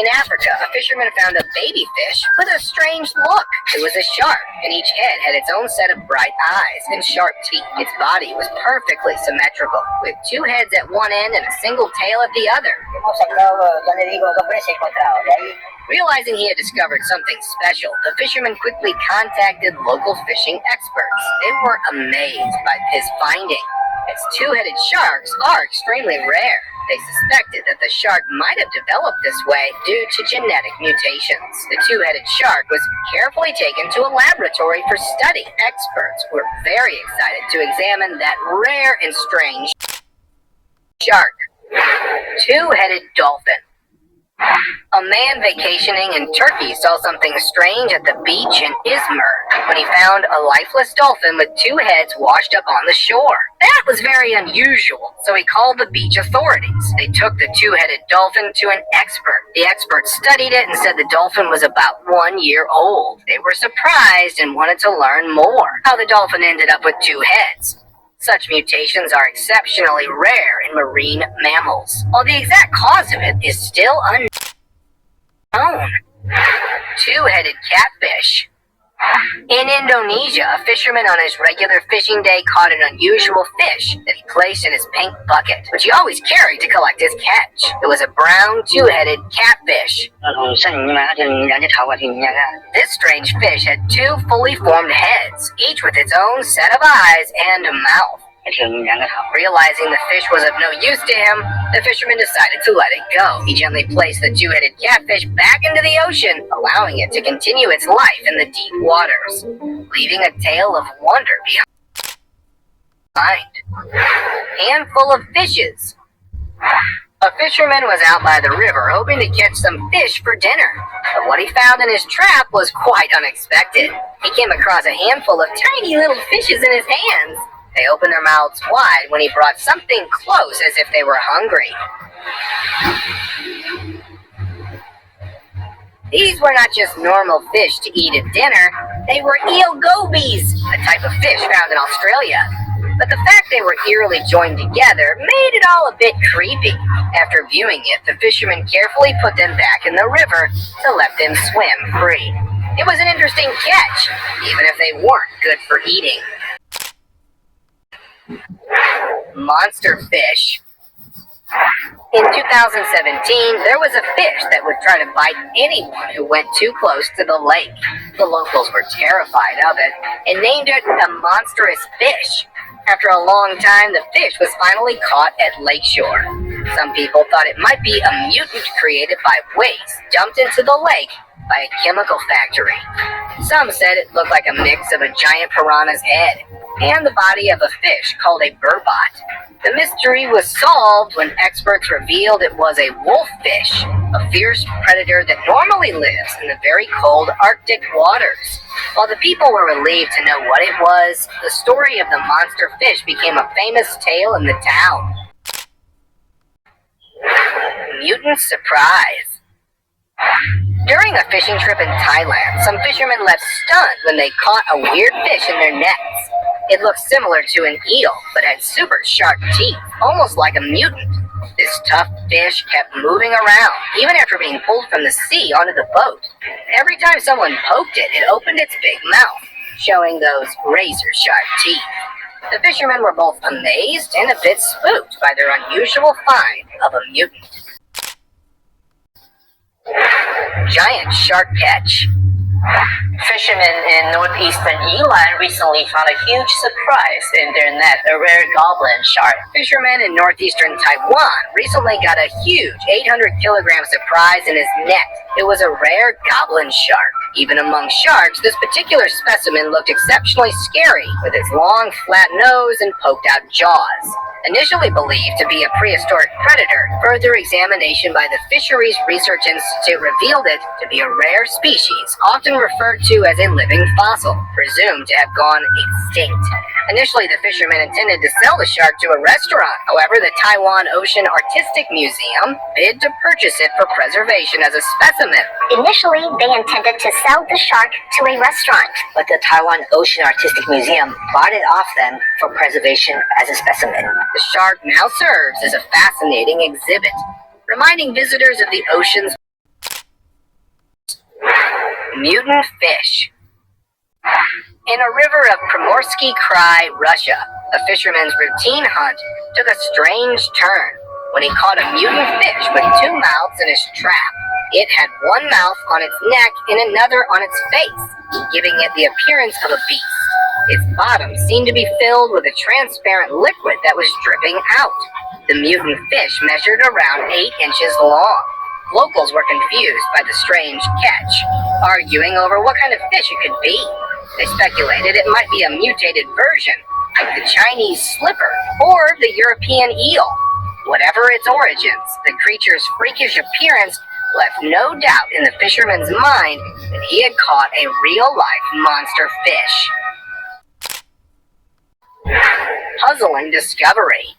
In Africa, a fisherman found a baby fish with a strange look. It was a shark, and each head had its own set of bright eyes and sharp teeth. Its body was perfectly symmetrical, with two heads at one end and a single tail at the other. Realizing he had discovered something special, the fisherman quickly contacted local fishing experts. They were amazed by his finding, as two-headed sharks are extremely rare. They suspected that the shark might have developed this way due to genetic mutations. The two-headed shark was carefully taken to a laboratory for study. Experts were very excited to examine that rare and strange shark. Two-headed dolphin. A man vacationing in Turkey saw something strange at the beach in Izmir when he found a lifeless dolphin with two heads washed up on the shore. That was very unusual, so he called the beach authorities. They took the two-headed dolphin to an expert. The expert studied it and said the dolphin was about 1 year old. They were surprised and wanted to learn more how the dolphin ended up with two heads. Such mutations are exceptionally rare in marine mammals, while the exact cause of it is still unknown. Two-headed catfish. In Indonesia, a fisherman on his regular fishing day caught an unusual fish that he placed in his pink bucket, which he always carried to collect his catch. It was a brown, two-headed catfish. This strange fish had two fully formed heads, each with its own set of eyes and a mouth. Realizing the fish was of no use to him, the fisherman decided to let it go. He gently placed the two-headed catfish back into the ocean, allowing it to continue its life in the deep waters, leaving a tale of wonder behind. Handful of fishes. A fisherman was out by the river hoping to catch some fish for dinner, but what he found in his trap was quite unexpected. He came across a handful of tiny little fishes in his hands. They opened their mouths wide when he brought something close as if they were hungry. These were not just normal fish to eat at dinner, they were eel gobies, a type of fish found in Australia. But the fact they were eerily joined together made it all a bit creepy. After viewing it, the fisherman carefully put them back in the river to let them swim free. It was an interesting catch, even if they weren't good for eating. Monster fish. In 2017, there was a fish that would try to bite anyone who went too close to the lake. The locals were terrified of it and named it a monstrous fish. After a long time, the fish was finally caught at Lakeshore. Some people thought it might be a mutant created by waste dumped into the lake by a chemical factory. Some said it looked like a mix of a giant piranha's head and the body of a fish called a burbot. The mystery was solved when experts revealed it was a wolffish, a fierce predator that normally lives in the very cold Arctic waters. While the people were relieved to know what it was, the story of the monster fish became a famous tale in the town. Mutant surprise. During a fishing trip in Thailand, some fishermen left stunned when they caught a weird fish in their nets. It looked similar to an eel, but had super sharp teeth, almost like a mutant. This tough fish kept moving around, even after being pulled from the sea onto the boat. Every time someone poked it, it opened its big mouth, showing those razor-sharp teeth. The fishermen were both amazed and a bit spooked by their unusual find of a mutant. Giant shark catch. Fishermen in northeastern Iran recently found a huge surprise in their net, a rare goblin shark. Fishermen in northeastern Taiwan recently got a huge 800-kilogram surprise in his net. It was a rare goblin shark. Even among sharks, this particular specimen looked exceptionally scary, with its long, flat nose and poked-out jaws. Initially believed to be a prehistoric predator, further examination by the Fisheries Research Institute revealed it to be a rare species, often referred to as a living fossil, presumed to have gone extinct. Initially, the fishermen intended to sell the shark to a restaurant. However, the Taiwan Ocean Artistic Museum bid to purchase it for preservation as a specimen. Initially, they intended to sell the shark to a restaurant, But the Taiwan Ocean Artistic Museum bought it off them for preservation as a specimen. The shark now serves as a fascinating exhibit, reminding visitors of the ocean's Mutant fish. In a river of Primorsky Krai, Russia, a fisherman's routine hunt took a strange turn when he caught a mutant fish with two mouths in his trap. It had one mouth on its neck and another on its face, giving it the appearance of a beast. Its bottom seemed to be filled with a transparent liquid that was dripping out. The mutant fish measured around 8 inches long. Locals were confused by the strange catch, arguing over what kind of fish it could be. They speculated it might be a mutated version, like the Chinese slipper or the European eel. Whatever its origins, the creature's freakish appearance left no doubt in the fisherman's mind that he had caught a real-life monster fish. Puzzling discovery.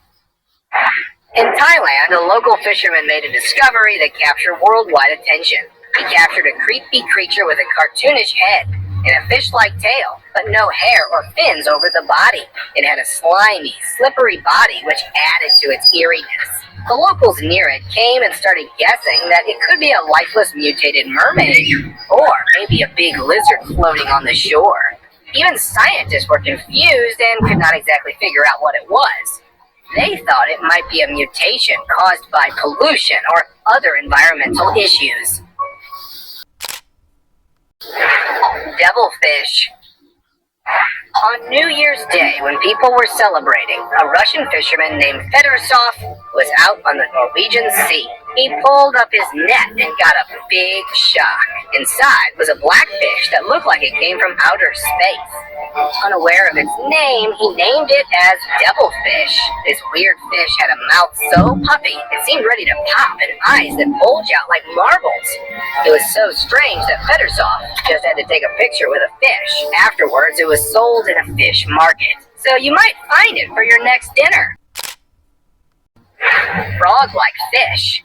In Thailand, a local fisherman made a discovery that captured worldwide attention. He captured a creepy creature with a cartoonish head and a fish-like tail, but no hair or fins over the body. It had a slimy, slippery body which added to its eeriness. The locals near it came and started guessing that it could be a lifeless mutated mermaid, or maybe a big lizard floating on the shore. Even scientists were confused and could not exactly figure out what it was. They thought it might be a mutation caused by pollution or other environmental issues. Devilfish. On New Year's Day, when people were celebrating, a Russian fisherman named Federsov was out on the Norwegian Sea. He pulled up his net and got a big shock. Inside was a black fish that looked like it came from outer space. Unaware of its name, he named it as devilfish. This weird fish had a mouth so puffy, it seemed ready to pop, and eyes that bulge out like marbles. It was so strange that Federsov just had to take a picture with a fish. Afterwards, it was sold in a fish market, so you might find it for your next dinner. Frog-like fish.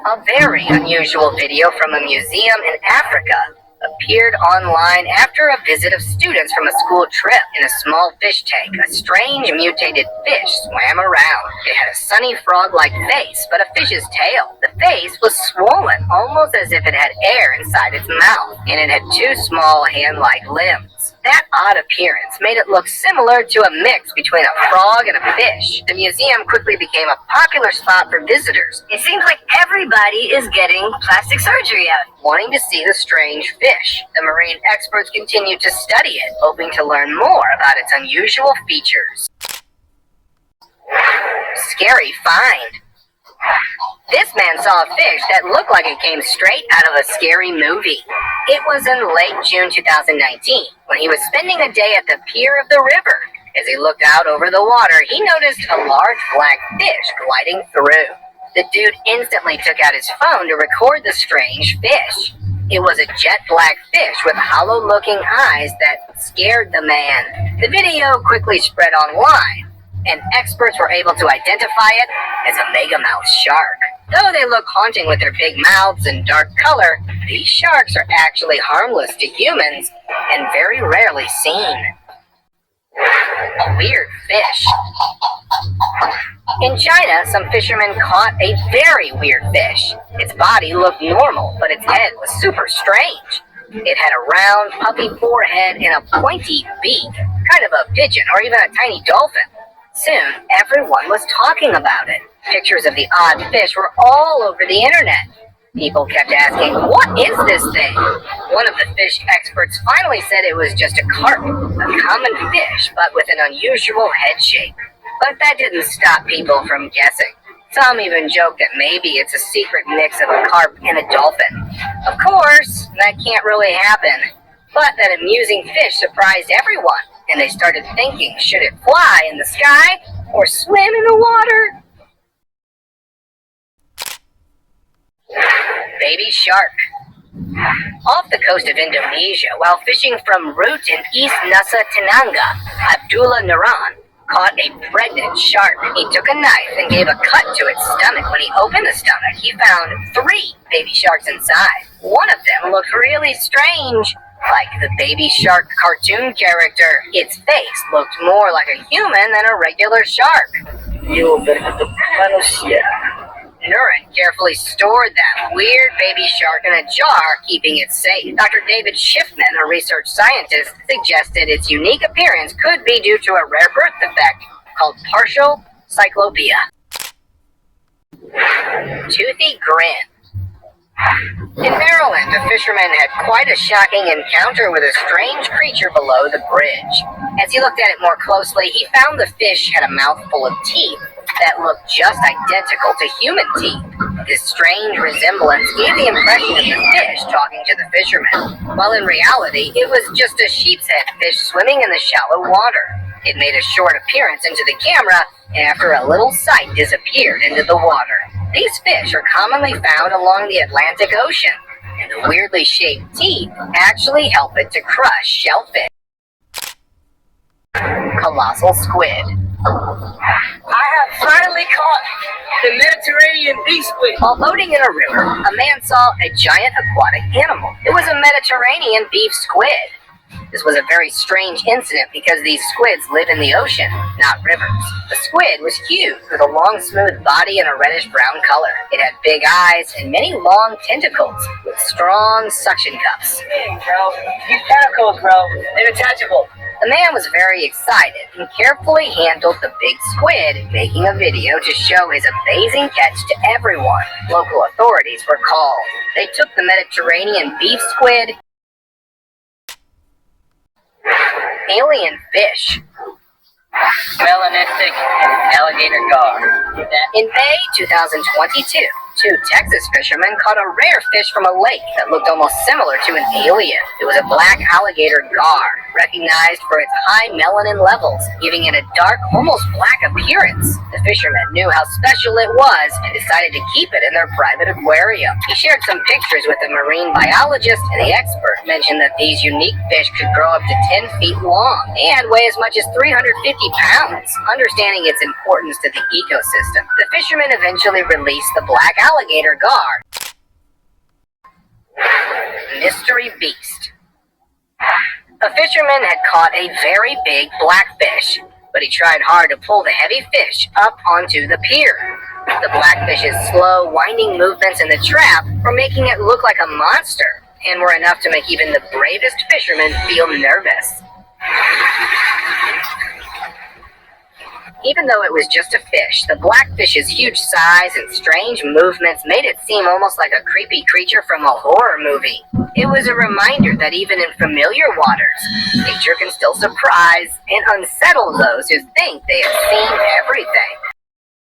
A very unusual video from a museum in Africa appeared online after a visit of students from a school trip. In a small fish tank, a strange mutated fish swam around. It had a sunny frog-like face, but a fish's tail. The face was swollen, almost as if it had air inside its mouth, and it had two small hand-like limbs. That odd appearance made it look similar to a mix between a frog and a fish. The museum quickly became a popular spot for visitors. It seems like everybody is getting plastic surgery out, wanting to see the strange fish. The marine experts continued to study it, hoping to learn more about its unusual features. Scary find. This man saw a fish that looked like it came straight out of a scary movie. It was in late June 2019 when he was spending a day at the pier of the river. As he looked out over the water, he noticed a large black fish gliding through. The dude instantly took out his phone to record the strange fish. It was a jet black fish with hollow-looking eyes that scared the man. The video quickly spread online, and experts were able to identify it as a megamouth shark. Though they look haunting with their big mouths and dark color, these sharks are actually harmless to humans and very rarely seen. A weird fish. In China, some fishermen caught a very weird fish. Its body looked normal, but its head was super strange. It had a round, puffy forehead and a pointy beak, kind of a pigeon or even a tiny dolphin. Soon, everyone was talking about it. Pictures of the odd fish were all over the internet. People kept asking, "What is this thing?" One of the fish experts finally said it was just a carp, a common fish, but with an unusual head shape. But that didn't stop people from guessing. Some even joked that maybe it's a secret mix of a carp and a dolphin. Of course, that can't really happen. But that amusing fish surprised everyone, and they started thinking, should it fly in the sky or swim in the water? Baby shark. Off the coast of Indonesia, while fishing from Rute in East Nusa Tenggara, Abdullah Naran caught a pregnant shark. He took a knife and gave a cut to its stomach. When he opened the stomach, he found 3 baby sharks inside. One of them looked really strange, like the baby shark cartoon character. Its face looked more like a human than a regular shark. Hiu berbentuk manusia. Nuren carefully stored that weird baby shark in a jar, keeping it safe. Dr. David Schiffman, a research scientist, suggested its unique appearance could be due to a rare birth defect called partial cyclopia. Toothy Grin. In Maryland, a fisherman had quite a shocking encounter with a strange creature below the bridge. As he looked at it more closely, he found the fish had a mouthful of teeth that looked just identical to human teeth. This strange resemblance gave the impression of the fish talking to the fisherman, while in reality, it was just a sheep's head fish swimming in the shallow water. It made a short appearance into the camera, and after a little sight disappeared into the water. These fish are commonly found along the Atlantic Ocean, and the weirdly shaped teeth actually help it to crush shellfish. Colossal squid. I have finally caught the Mediterranean beef squid. While boating in a river, a man saw a giant aquatic animal. It was a Mediterranean beef squid. This was a very strange incident because these squids live in the ocean, not rivers. The squid was huge, with a long, smooth body and a reddish-brown color. It had big eyes and many long tentacles with strong suction cups. Dang, bro. These tentacles, bro, they're attachable. The man was very excited and carefully handled the big squid, making a video to show his amazing catch to everyone. Local authorities were called. They took the Mediterranean beef squid. Alien fish. Melanistic alligator gar. In May 2022, two Texas fishermen caught a rare fish from a lake that looked almost similar to an alien. It was a black alligator gar, recognized for its high melanin levels, giving it a dark, almost black appearance. The fishermen knew how special it was and decided to keep it in their private aquarium. He shared some pictures with a marine biologist, and the expert mentioned that these unique fish could grow up to 10 feet long and weigh as much as 350 pounds. Understanding its importance to the ecosystem, the fishermen eventually released the black alligator gar. Mystery beast. A fisherman had caught a very big blackfish, but he tried hard to pull the heavy fish up onto the pier. The blackfish's slow, winding movements in the trap were making it look like a monster, and were enough to make even the bravest fishermen feel nervous. Even though it was just a fish, the blackfish's huge size and strange movements made it seem almost like a creepy creature from a horror movie. It was a reminder that even in familiar waters, nature can still surprise and unsettle those who think they have seen everything.